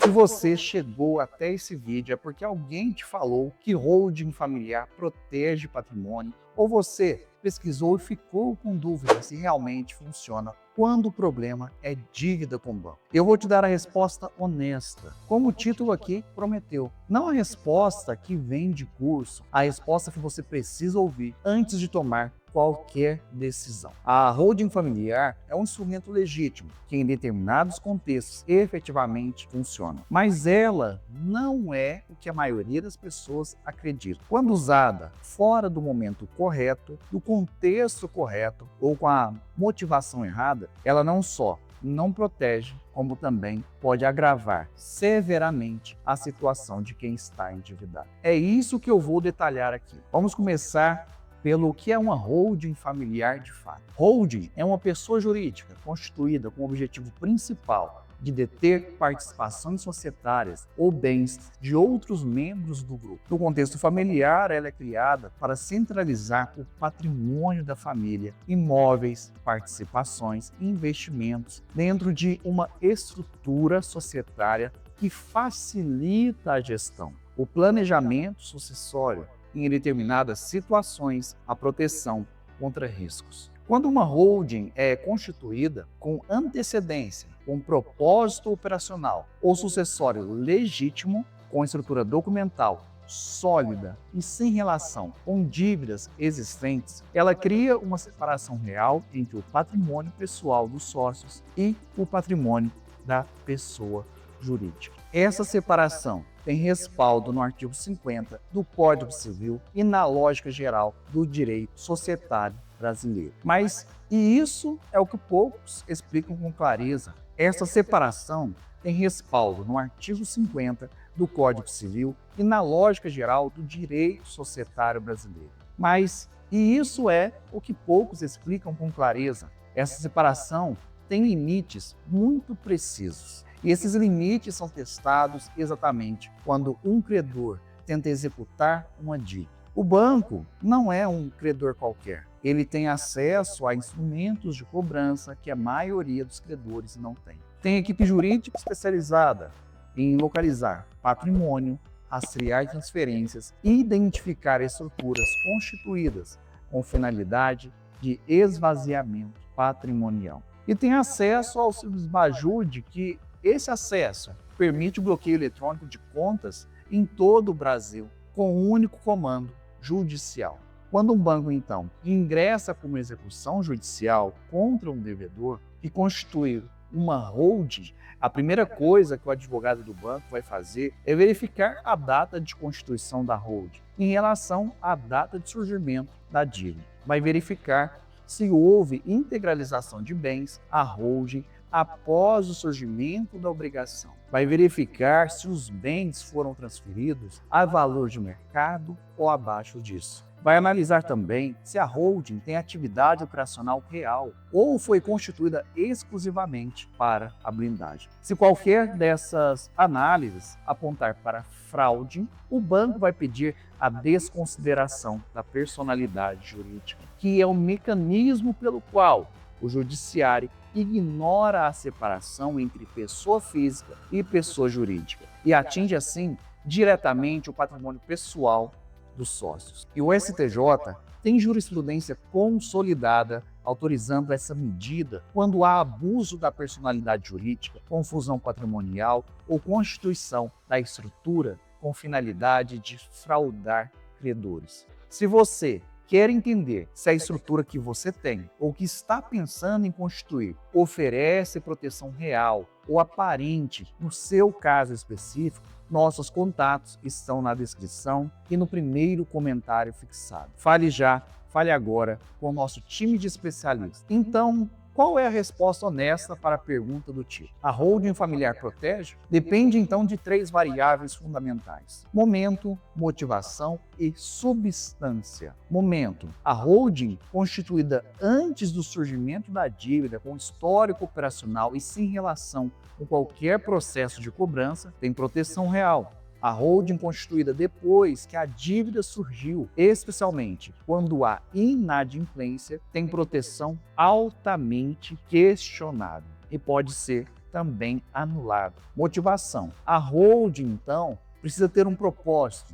Se você chegou até esse vídeo é porque alguém te falou que holding familiar protege patrimônio ou você pesquisou e ficou com dúvida se realmente funciona quando o problema é dívida com o banco. Eu vou te dar a resposta honesta, como o título aqui prometeu. Não a resposta que vem de curso, a resposta que você precisa ouvir antes de tomar qualquer decisão. A holding familiar é um instrumento legítimo que em determinados contextos efetivamente funciona, mas ela não é o que a maioria das pessoas acredita. Quando usada fora do momento correto, do contexto correto ou com a motivação errada, ela não só não protege, como também pode agravar severamente a situação de quem está endividado. É isso que eu vou detalhar aqui. Vamos começar pelo que é uma holding familiar de fato. Holding é uma pessoa jurídica constituída com o objetivo principal de deter participações societárias ou bens de outros membros do grupo. No contexto familiar, ela é criada para centralizar o patrimônio da família, imóveis, participações e investimentos dentro de uma estrutura societária que facilita a gestão, o planejamento sucessório e, em determinadas situações, a proteção contra riscos. Quando uma holding é constituída com antecedência, com propósito operacional ou sucessório legítimo, com estrutura documental sólida e sem relação com dívidas existentes, ela cria uma separação real entre o patrimônio pessoal dos sócios e o patrimônio da pessoa jurídica. Essa separação tem respaldo no artigo 50 do Código Civil e na lógica geral do direito societário brasileiro. Mas isso é o que poucos explicam com clareza. Essa separação tem respaldo no artigo 50 do Código Civil e na lógica geral do direito societário brasileiro. Mas isso é o que poucos explicam com clareza. Essa separação tem limites muito precisos. E esses limites são testados exatamente quando um credor tenta executar uma dívida. O banco não é um credor qualquer. Ele tem acesso a instrumentos de cobrança que a maioria dos credores não tem. Tem equipe jurídica especializada em localizar patrimônio, rastrear transferências e identificar estruturas constituídas com finalidade de esvaziamento patrimonial. E tem acesso ao Simples Bajude, que esse acesso permite o bloqueio eletrônico de contas em todo o Brasil, com um único comando judicial. Quando um banco, então, ingressa com uma execução judicial contra um devedor e constitui uma holding, a primeira coisa que o advogado do banco vai fazer é verificar a data de constituição da holding em relação à data de surgimento da dívida. Vai verificar se houve integralização de bens à holding após o surgimento da obrigação. Vai verificar se os bens foram transferidos a valor de mercado ou abaixo disso. Vai analisar também se a holding tem atividade operacional real ou foi constituída exclusivamente para a blindagem. Se qualquer dessas análises apontar para fraude, o banco vai pedir a desconsideração da personalidade jurídica, que é o mecanismo pelo qual o judiciário ignora a separação entre pessoa física e pessoa jurídica e atinge assim diretamente o patrimônio pessoal dos sócios. E o STJ tem jurisprudência consolidada autorizando essa medida quando há abuso da personalidade jurídica, confusão patrimonial ou constituição da estrutura com finalidade de fraudar credores. Se você quer entender se a estrutura que você tem ou que está pensando em constituir oferece proteção real ou aparente no seu caso específico, nossos contatos estão na descrição e no primeiro comentário fixado. Fale já, fale agora com o nosso time de especialistas. Então, qual é a resposta honesta para a pergunta do tipo: a holding familiar protege? Depende então de 3 variáveis fundamentais: momento, motivação e substância. Momento: a holding constituída antes do surgimento da dívida, com histórico operacional e sem relação com qualquer processo de cobrança, tem proteção real. A holding constituída depois que a dívida surgiu, especialmente quando há inadimplência, tem proteção altamente questionável e pode ser também anulado. Motivação. A holding, então, precisa ter um propósito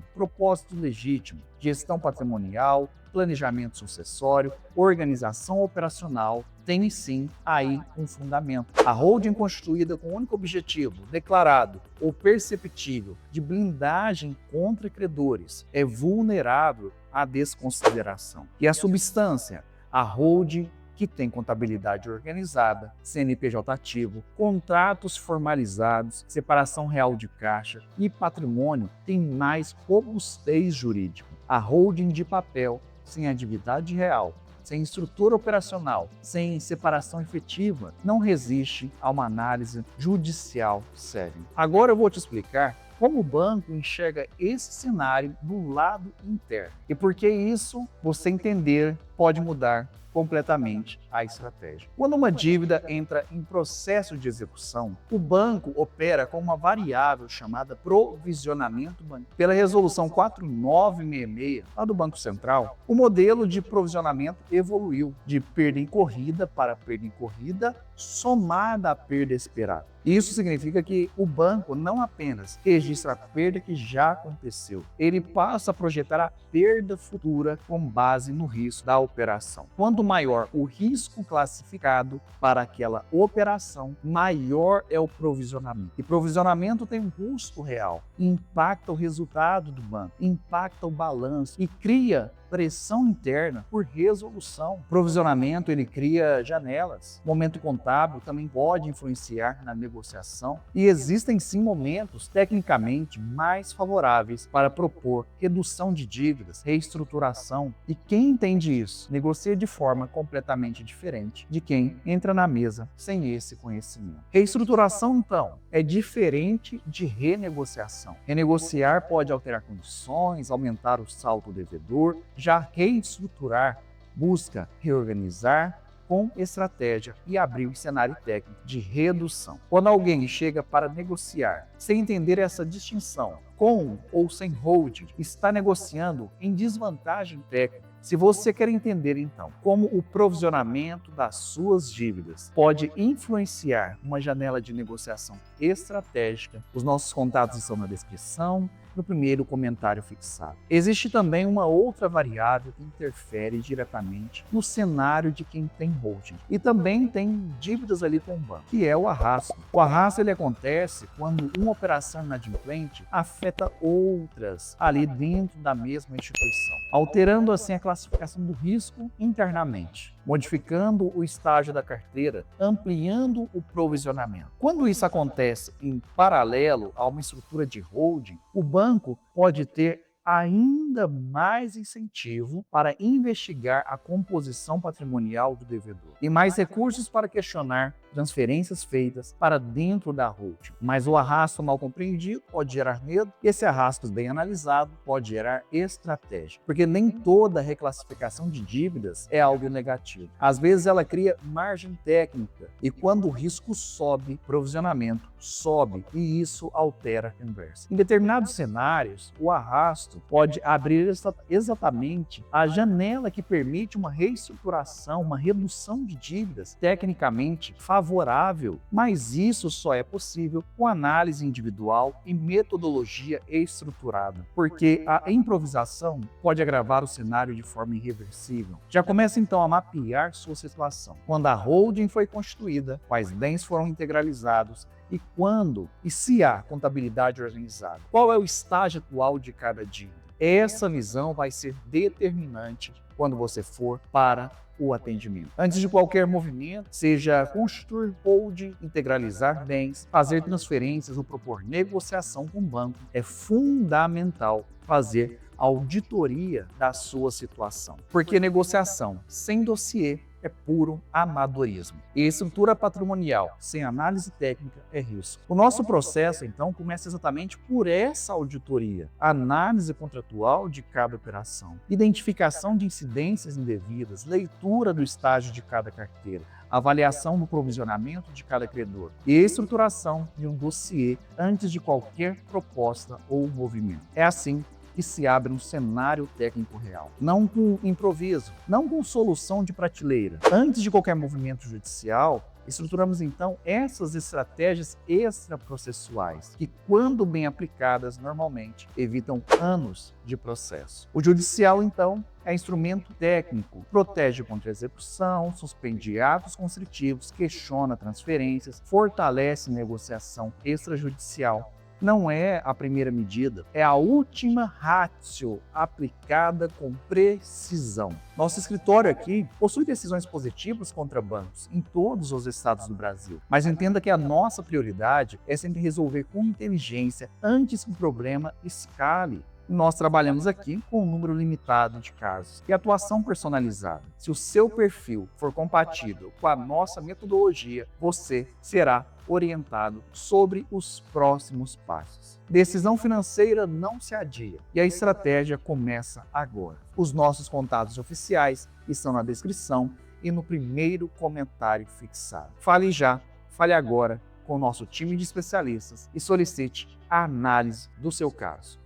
legítimo, gestão patrimonial, planejamento sucessório, organização operacional, tem sim aí um fundamento. A holding constituída com o único objetivo, declarado ou perceptível, de blindagem contra credores, é vulnerável à desconsideração. E a substância, a holding que tem contabilidade organizada, CNPJ ativo, contratos formalizados, separação real de caixa e patrimônio, tem mais robustez jurídica. A holding de papel, sem atividade real, sem estrutura operacional, sem separação efetiva, não resiste a uma análise judicial séria. Agora eu vou te explicar como o banco enxerga esse cenário do lado interno. E por que isso, você entender, pode mudar completamente a estratégia. Quando uma dívida entra em processo de execução, o banco opera com uma variável chamada provisionamento bancário. Pela resolução 4966, lá do Banco Central, o modelo de provisionamento evoluiu de perda incorrida para perda incorrida somada à perda esperada. Isso significa que o banco não apenas registra a perda que já aconteceu, ele passa a projetar a perda futura com base no risco da operação. Quanto maior o risco classificado para aquela operação, maior é o provisionamento. E provisionamento tem um custo real, impacta o resultado do banco, impacta o balanço e cria pressão interna por resolução. Provisionamento, ele cria janelas. Momento contábil também pode influenciar na negociação e existem sim momentos tecnicamente mais favoráveis para propor redução de dívidas, reestruturação. E quem entende isso negocia de forma completamente diferente de quem entra na mesa sem esse conhecimento. Reestruturação, então, é diferente de renegociação. Renegociar pode alterar condições, aumentar o saldo devedor. Já reestruturar busca reorganizar com estratégia e abrir um cenário técnico de redução. Quando alguém chega para negociar sem entender essa distinção, com ou sem holding, está negociando em desvantagem técnica. Se você quer entender, então, como o provisionamento das suas dívidas pode influenciar uma janela de negociação estratégica, os nossos contatos estão na descrição, no primeiro comentário fixado. Existe também uma outra variável que interfere diretamente no cenário de quem tem holding e também tem dívidas ali com o banco, que é o arrasto. O arrasto ele acontece quando uma operação inadimplente afeta outras ali dentro da mesma instituição, alterando assim a classificação do risco internamente, modificando o estágio da carteira, ampliando o provisionamento. Quando isso acontece em paralelo a uma estrutura de holding, o banco pode ter ainda mais incentivo para investigar a composição patrimonial do devedor e mais recursos para questionar transferências feitas para dentro da holding. Mas o arrasto mal compreendido pode gerar medo e esse arrasto bem analisado pode gerar estratégia, porque nem toda reclassificação de dívidas é algo negativo. Às vezes ela cria margem técnica e quando o risco sobe, provisionamento sobe e isso altera a inversa. Em determinados cenários, o arrasto pode abrir exatamente a janela que permite uma reestruturação, uma redução de dívidas tecnicamente favorável, mas isso só é possível com análise individual e metodologia estruturada, porque a improvisação pode agravar o cenário de forma irreversível. Já começa então a mapear sua situação. Quando a holding foi constituída, quais bens foram integralizados, e quando e se há contabilidade organizada. Qual é o estágio atual de cada dívida? Essa visão vai ser determinante quando você for para o atendimento. Antes de qualquer movimento, seja constituir holding, integralizar bens, fazer transferências ou propor negociação com o banco, é fundamental fazer auditoria da sua situação. Porque negociação sem dossiê é puro amadorismo. E estrutura patrimonial sem análise técnica é risco. O nosso processo, então, começa exatamente por essa auditoria, análise contratual de cada operação, identificação de incidências indevidas, leitura do estágio de cada carteira, avaliação do provisionamento de cada credor e estruturação de um dossiê antes de qualquer proposta ou movimento. É assim que se abre um cenário técnico real, não com improviso, não com solução de prateleira. Antes de qualquer movimento judicial, Estruturamos então essas estratégias extraprocessuais, que, quando bem aplicadas, normalmente evitam anos de processo. O judicial, então, é instrumento técnico, protege contra a execução, suspende atos constritivos, questiona transferências, fortalece negociação extrajudicial. Não é a primeira medida, é a última ratio aplicada com precisão. Nosso escritório aqui possui decisões positivas contra bancos em todos os estados do Brasil, mas entenda que a nossa prioridade é sempre resolver com inteligência antes que o problema escale. Nós trabalhamos aqui com um número limitado de casos e atuação personalizada. Se o seu perfil for compatível com a nossa metodologia, você será orientado sobre os próximos passos. Decisão financeira não se adia e a estratégia começa agora. Os nossos contatos oficiais estão na descrição e no primeiro comentário fixado. Fale já, fale agora com o nosso time de especialistas e solicite a análise do seu caso.